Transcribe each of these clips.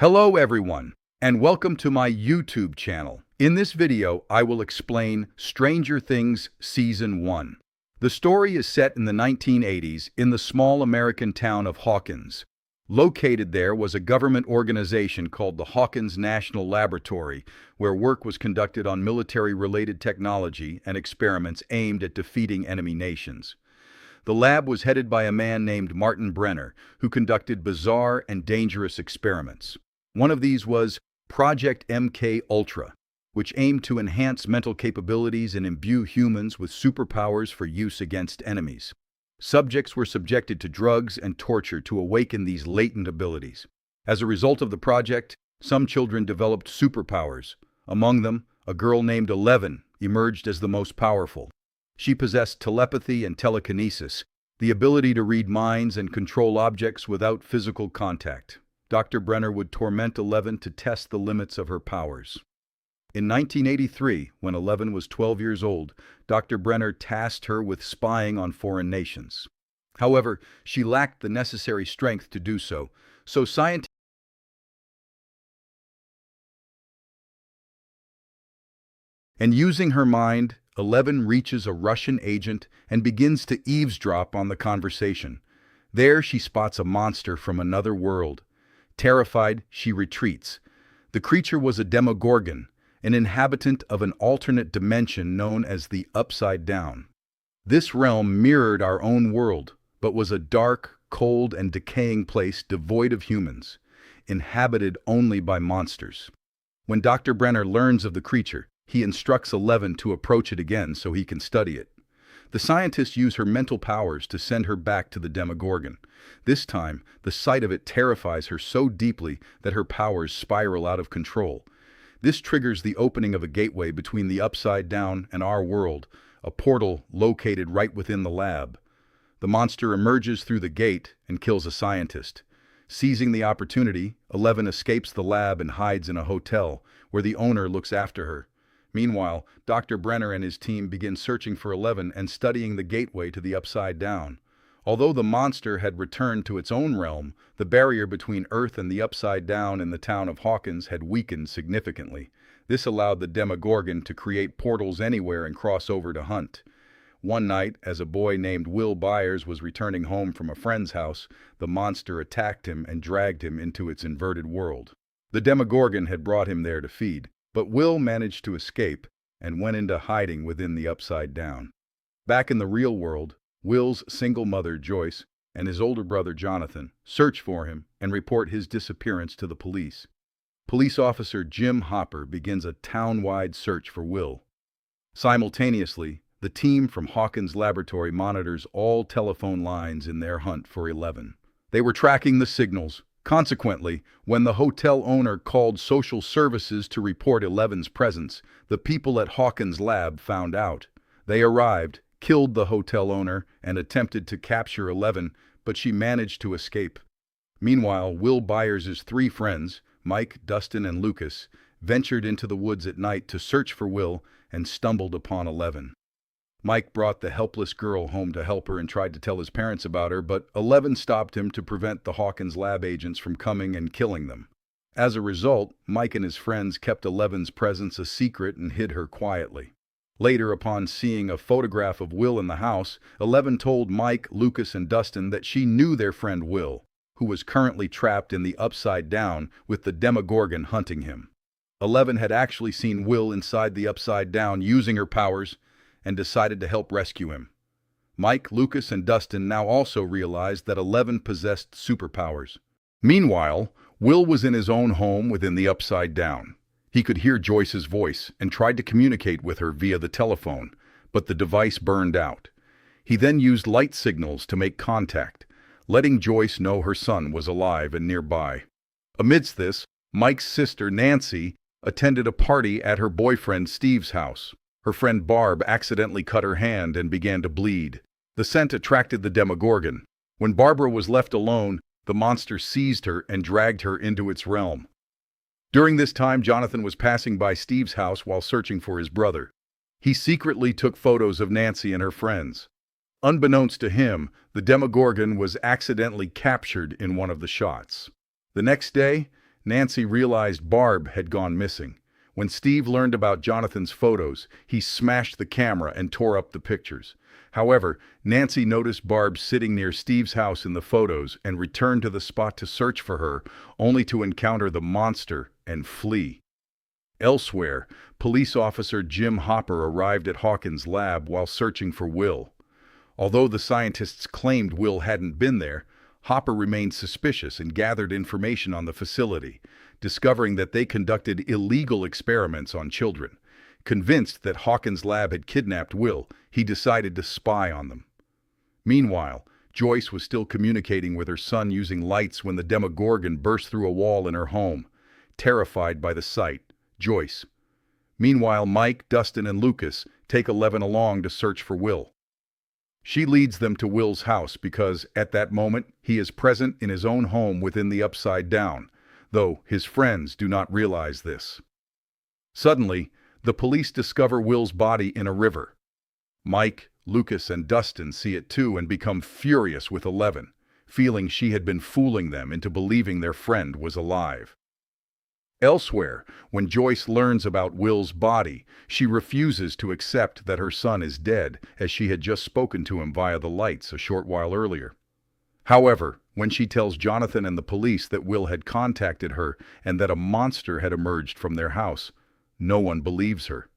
Hello everyone, and welcome to my YouTube channel. In this video, I will explain Stranger Things Season 1. The story is set in the 1980s in the small American town of Hawkins. Located there was a government organization called the Hawkins National Laboratory, where work was conducted on military-related technology and experiments aimed at defeating enemy nations. The lab was headed by a man named Martin Brenner, who conducted bizarre and dangerous experiments. One of these was Project MK Ultra, which aimed to enhance mental capabilities and imbue humans with superpowers for use against enemies. Subjects were subjected to drugs and torture to awaken these latent abilities. As a result of the project, some children developed superpowers. Among them, a girl named 11 emerged as the most powerful. She possessed telepathy and telekinesis, the ability to read minds and control objects without physical contact. Dr. Brenner would torment 11 to test the limits of her powers. In 1983, when 11 was 12 years old, Dr. Brenner tasked her with spying on foreign nations. However, she lacked the necessary strength to do so, scientists and using her mind, 11 reaches a Russian agent and begins to eavesdrop on the conversation. There she spots a monster from another world. Terrified, she retreats. The creature was a Demogorgon, an inhabitant of an alternate dimension known as the Upside Down. This realm mirrored our own world, but was a dark, cold, and decaying place devoid of humans, inhabited only by monsters. When Dr. Brenner learns of the creature, he instructs 11 to approach it again so he can study it. The scientists use her mental powers to send her back to the Demogorgon. This time, the sight of it terrifies her so deeply that her powers spiral out of control. This triggers the opening of a gateway between the Upside Down and our world, a portal located right within the lab. The monster emerges through the gate and kills a scientist. Seizing the opportunity, 11 escapes the lab and hides in a hotel, where the owner looks after her. Meanwhile, Dr. Brenner and his team begin searching for 11 and studying the gateway to the Upside Down. Although the monster had returned to its own realm, the barrier between Earth and the Upside Down in the town of Hawkins had weakened significantly. This allowed the Demogorgon to create portals anywhere and cross over to hunt. One night, as a boy named Will Byers was returning home from a friend's house, the monster attacked him and dragged him into its inverted world. The Demogorgon had brought him there to feed, but Will managed to escape and went into hiding within the Upside Down. Back in the real world, Will's single mother, Joyce, and his older brother, Jonathan, search for him and report his disappearance to the police. Police officer Jim Hopper begins a town-wide search for Will. Simultaneously, the team from Hawkins Laboratory monitors all telephone lines in their hunt for 11. They were tracking the signals. Consequently, when the hotel owner called social services to report 11's presence, the people at Hawkins Lab found out. They arrived, killed the hotel owner, and attempted to capture 11, but she managed to escape. Meanwhile, Will Byers' three friends, Mike, Dustin, and Lucas, ventured into the woods at night to search for Will and stumbled upon 11. Mike brought the helpless girl home to help her and tried to tell his parents about her, but 11 stopped him to prevent the Hawkins lab agents from coming and killing them. As a result, Mike and his friends kept 11's presence a secret and hid her quietly. Later, upon seeing a photograph of Will in the house, 11 told Mike, Lucas, and Dustin that she knew their friend Will, who was currently trapped in the Upside Down with the Demogorgon hunting him. 11 had actually seen Will inside the Upside Down using her powers and decided to help rescue him. Mike, Lucas, and Dustin now also realized that 11 possessed superpowers. Meanwhile, Will was in his own home within the Upside Down. He could hear Joyce's voice and tried to communicate with her via the telephone, but the device burned out. He then used light signals to make contact, letting Joyce know her son was alive and nearby. Amidst this, Mike's sister, Nancy, attended a party at her boyfriend Steve's house. Her friend Barb accidentally cut her hand and began to bleed. The scent attracted the Demogorgon. When Barbara was left alone, the monster seized her and dragged her into its realm. During this time, Jonathan was passing by Steve's house while searching for his brother. He secretly took photos of Nancy and her friends. Unbeknownst to him, the Demogorgon was accidentally captured in one of the shots. The next day, Nancy realized Barb had gone missing. When Steve learned about Jonathan's photos, he smashed the camera and tore up the pictures. However, Nancy noticed Barb sitting near Steve's house in the photos and returned to the spot to search for her, only to encounter the monster and flee. Elsewhere, police officer Jim Hopper arrived at Hawkins' lab while searching for Will. Although the scientists claimed Will hadn't been there, Hopper remained suspicious and gathered information on the facility, discovering that they conducted illegal experiments on children. Convinced that Hawkins' lab had kidnapped Will, he decided to spy on them. Meanwhile, Joyce was still communicating with her son using lights when the Demogorgon burst through a wall in her home. Terrified by the sight, Joyce. Meanwhile, Mike, Dustin, and Lucas take 11 along to search for Will. She leads them to Will's house because, at that moment, he is present in his own home within the Upside Down, though his friends do not realize this. Suddenly, the police discover Will's body in a river. Mike, Lucas, and Dustin see it too and become furious with 11, feeling she had been fooling them into believing their friend was alive. Elsewhere, when Joyce learns about Will's body, she refuses to accept that her son is dead, as she had just spoken to him via the lights a short while earlier. However, when she tells Jonathan and the police that Will had contacted her and that a monster had emerged from their house, no one believes her.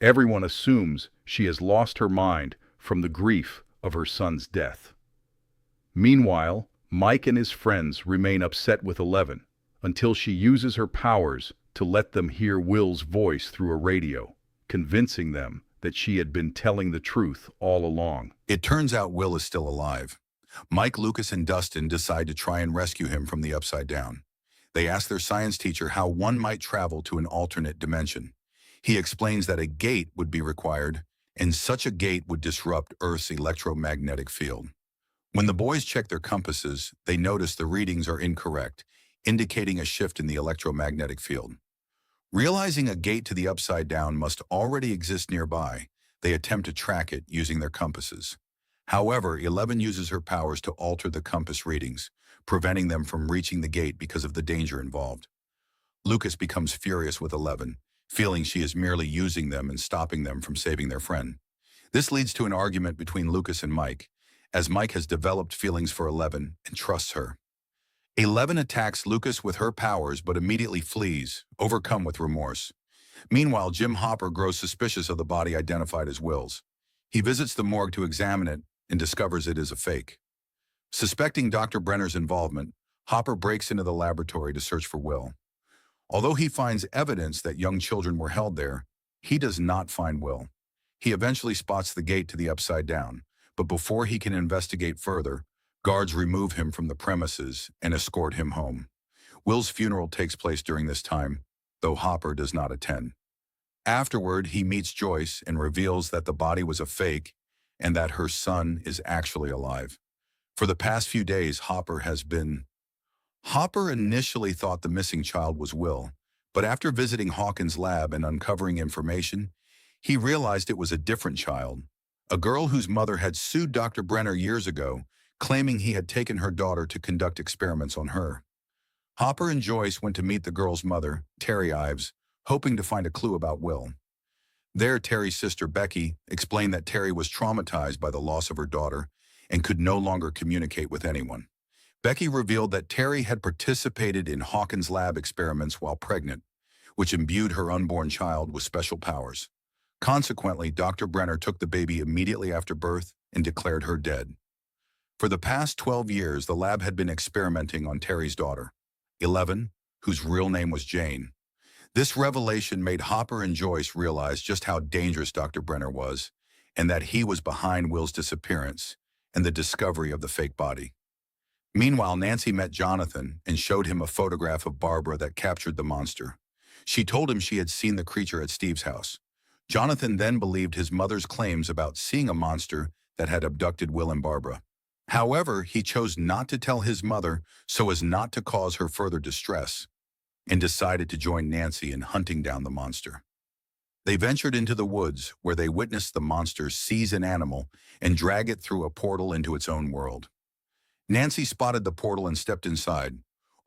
Everyone assumes she has lost her mind from the grief of her son's death. Meanwhile, Mike and his friends remain upset with 11, until she uses her powers to let them hear Will's voice through a radio, convincing them that she had been telling the truth all along. It turns out Will is still alive. Mike, Lucas, and Dustin decide to try and rescue him from the Upside Down. They ask their science teacher how one might travel to an alternate dimension. He explains that a gate would be required, and such a gate would disrupt Earth's electromagnetic field. When the boys check their compasses, they notice the readings are incorrect, indicating a shift in the electromagnetic field. Realizing a gate to the Upside Down must already exist nearby, they attempt to track it using their compasses. However, 11 uses her powers to alter the compass readings, preventing them from reaching the gate because of the danger involved. Lucas becomes furious with 11, feeling she is merely using them and stopping them from saving their friend. This leads to an argument between Lucas and Mike, as Mike has developed feelings for 11 and trusts her. 11 attacks Lucas with her powers but immediately flees, overcome with remorse. Meanwhile, Jim Hopper grows suspicious of the body identified as Will's. He visits the morgue to examine it and discovers it is a fake. Suspecting Dr. Brenner's involvement, Hopper breaks into the laboratory to search for Will. Although he finds evidence that young children were held there, he does not find Will. He eventually spots the gate to the Upside Down, but before he can investigate further, guards remove him from the premises and escort him home. Will's funeral takes place during this time, though Hopper does not attend. Afterward, he meets Joyce and reveals that the body was a fake and that her son is actually alive. For the past few days, Hopper initially thought the missing child was Will, but after visiting Hawkins' lab and uncovering information, he realized it was a different child, a girl whose mother had sued Dr. Brenner years ago, claiming he had taken her daughter to conduct experiments on her. Hopper and Joyce went to meet the girl's mother, Terry Ives, hoping to find a clue about Will. There, Terry's sister, Becky, explained that Terry was traumatized by the loss of her daughter and could no longer communicate with anyone. Becky revealed that Terry had participated in Hawkins' lab experiments while pregnant, which imbued her unborn child with special powers. Consequently, Dr. Brenner took the baby immediately after birth and declared her dead. For the past 12 years, the lab had been experimenting on Terry's daughter, 11, whose real name was Jane. This revelation made Hopper and Joyce realize just how dangerous Dr. Brenner was, and that he was behind Will's disappearance and the discovery of the fake body. Meanwhile, Nancy met Jonathan and showed him a photograph of Barbara that captured the monster. She told him she had seen the creature at Steve's house. Jonathan then believed his mother's claims about seeing a monster that had abducted Will and Barbara. However, he chose not to tell his mother so as not to cause her further distress, and decided to join Nancy in hunting down the monster. They ventured into the woods, where they witnessed the monster seize an animal and drag it through a portal into its own world. Nancy spotted the portal and stepped inside,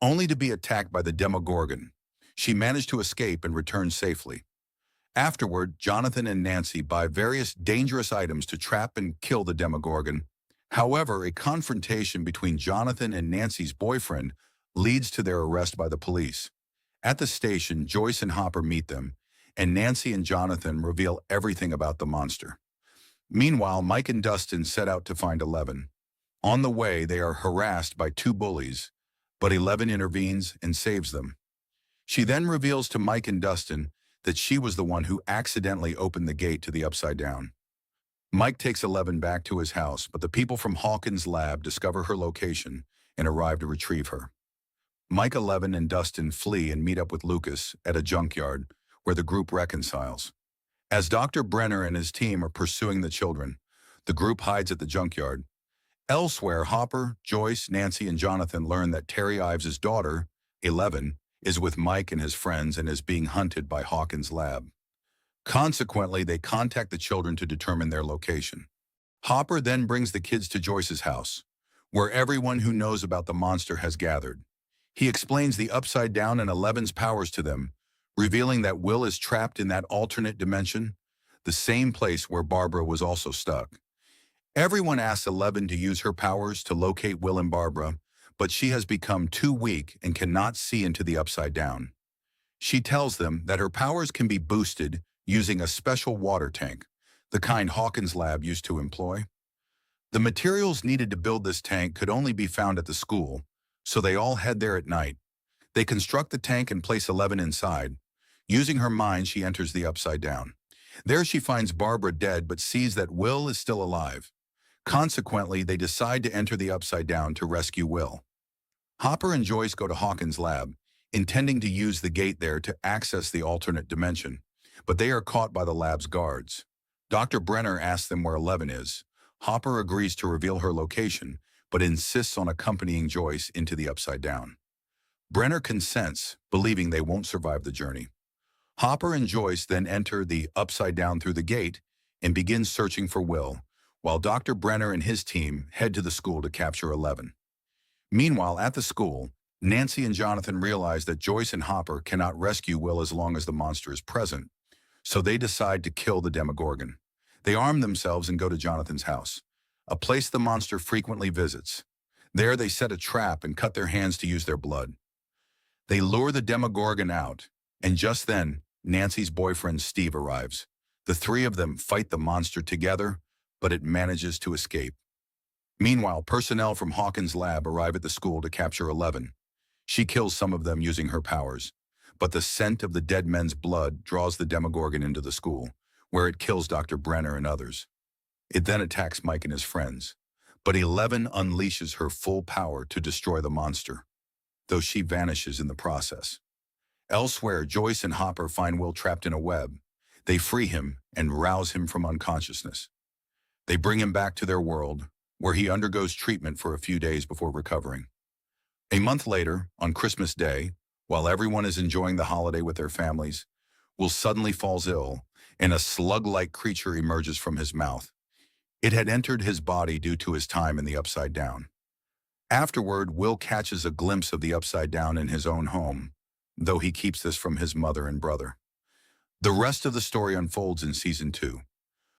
only to be attacked by the Demogorgon. She managed to escape and return safely. Afterward, Jonathan and Nancy buy various dangerous items to trap and kill the Demogorgon. However, a confrontation between Jonathan and Nancy's boyfriend leads to their arrest by the police. At the station, Joyce and Hopper meet them, and Nancy and Jonathan reveal everything about the monster. Meanwhile, Mike and Dustin set out to find Eleven. On the way, they are harassed by two bullies, but Eleven intervenes and saves them. She then reveals to Mike and Dustin that she was the one who accidentally opened the gate to the Upside Down. Mike takes Eleven back to his house, but the people from Hawkins' lab discover her location and arrive to retrieve her. Mike, Eleven, and Dustin flee and meet up with Lucas at a junkyard where the group reconciles. As Dr. Brenner and his team are pursuing the children, the group hides at the junkyard. Elsewhere, Hopper, Joyce, Nancy, and Jonathan learn that Terry Ives' daughter, Eleven, is with Mike and his friends and is being hunted by Hawkins' lab. Consequently, they contact the children to determine their location. Hopper then brings the kids to Joyce's house, where everyone who knows about the monster has gathered. He explains the Upside Down and Eleven's powers to them, revealing that Will is trapped in that alternate dimension, the same place where Barbara was also stuck. Everyone asks Eleven to use her powers to locate Will and Barbara, but she has become too weak and cannot see into the Upside Down. She tells them that her powers can be boosted using a special water tank, the kind Hawkins' lab used to employ. The materials needed to build this tank could only be found at the school, so they all head there at night. They construct the tank and place Eleven inside. Using her mind, she enters the Upside Down. There she finds Barbara dead but sees that Will is still alive. Consequently, they decide to enter the Upside Down to rescue Will. Hopper and Joyce go to Hawkins' lab, intending to use the gate there to access the alternate dimension, but they are caught by the lab's guards. Dr. Brenner asks them where Eleven is. Hopper agrees to reveal her location, but insists on accompanying Joyce into the Upside Down. Brenner consents, believing they won't survive the journey. Hopper and Joyce then enter the Upside Down through the gate and begin searching for Will, while Dr. Brenner and his team head to the school to capture Eleven. Meanwhile, at the school, Nancy and Jonathan realize that Joyce and Hopper cannot rescue Will as long as the monster is present, so they decide to kill the Demogorgon. They arm themselves and go to Jonathan's house, a place the monster frequently visits. There they set a trap and cut their hands to use their blood. They lure the Demogorgon out, and just then, Nancy's boyfriend Steve arrives. The three of them fight the monster together, but it manages to escape. Meanwhile, personnel from Hawkins' lab arrive at the school to capture Eleven. She kills some of them using her powers, but the scent of the dead men's blood draws the Demogorgon into the school, where it kills Dr. Brenner and others. It then attacks Mike and his friends, but Eleven unleashes her full power to destroy the monster, though she vanishes in the process. Elsewhere, Joyce and Hopper find Will trapped in a web. They free him and rouse him from unconsciousness. They bring him back to their world, where he undergoes treatment for a few days before recovering. A month later, on Christmas Day, while everyone is enjoying the holiday with their families, Will suddenly falls ill, and a slug-like creature emerges from his mouth. It had entered his body due to his time in the Upside Down. Afterward, Will catches a glimpse of the Upside Down in his own home, though he keeps this from his mother and brother. The rest of the story unfolds in Season 2.